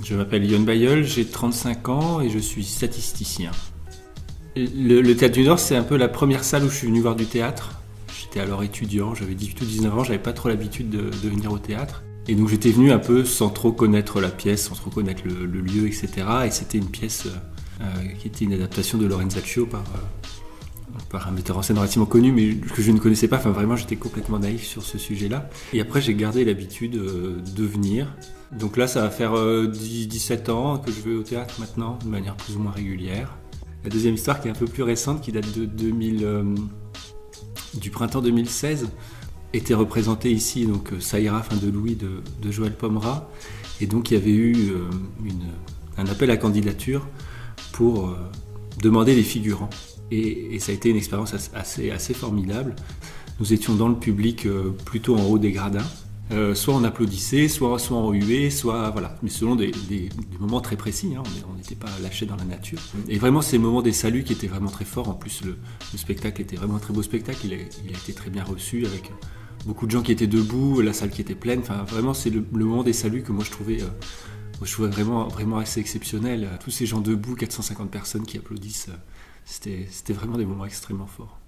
Je m'appelle Yon Bayeul, j'ai 35 ans et je suis statisticien. Le Théâtre du Nord, c'est un peu la première salle où je suis venu voir du théâtre. J'étais alors étudiant, j'avais 18 ou 19 ans, j'avais pas trop l'habitude de venir au théâtre. Et donc j'étais venu un peu sans trop connaître la pièce, sans trop connaître le lieu, etc. Et c'était une pièce qui était une adaptation de Lorenzaccio par un metteur en scène relativement connu, mais que je ne connaissais pas. Enfin, vraiment, j'étais complètement naïf sur ce sujet-là. Et après, j'ai gardé l'habitude de venir. Donc là, ça va faire 17 ans que je vais au théâtre maintenant, de manière plus ou moins régulière. La deuxième histoire, qui est un peu plus récente, qui date de du printemps 2016, était représentée ici, donc Ça ira, fin de Louis, de Joël Pomera. Et donc, il y avait eu un appel à candidature pour demander des figurants. Et ça a été une expérience assez formidable. Nous étions dans le public plutôt en haut des gradins. Soit on applaudissait, soit on huait, soit voilà, mais selon des moments très précis, hein. On n'était pas lâchés dans la nature. Et vraiment, c'est le moment des saluts qui était vraiment très fort. En plus, le spectacle était vraiment un très beau spectacle. Il a été très bien reçu avec beaucoup de gens qui étaient debout, la salle qui était pleine. Enfin, vraiment, c'est le moment des saluts que moi je trouvais vraiment assez exceptionnel. Tous ces gens debout, 450 personnes qui applaudissent, c'était vraiment des moments extrêmement forts.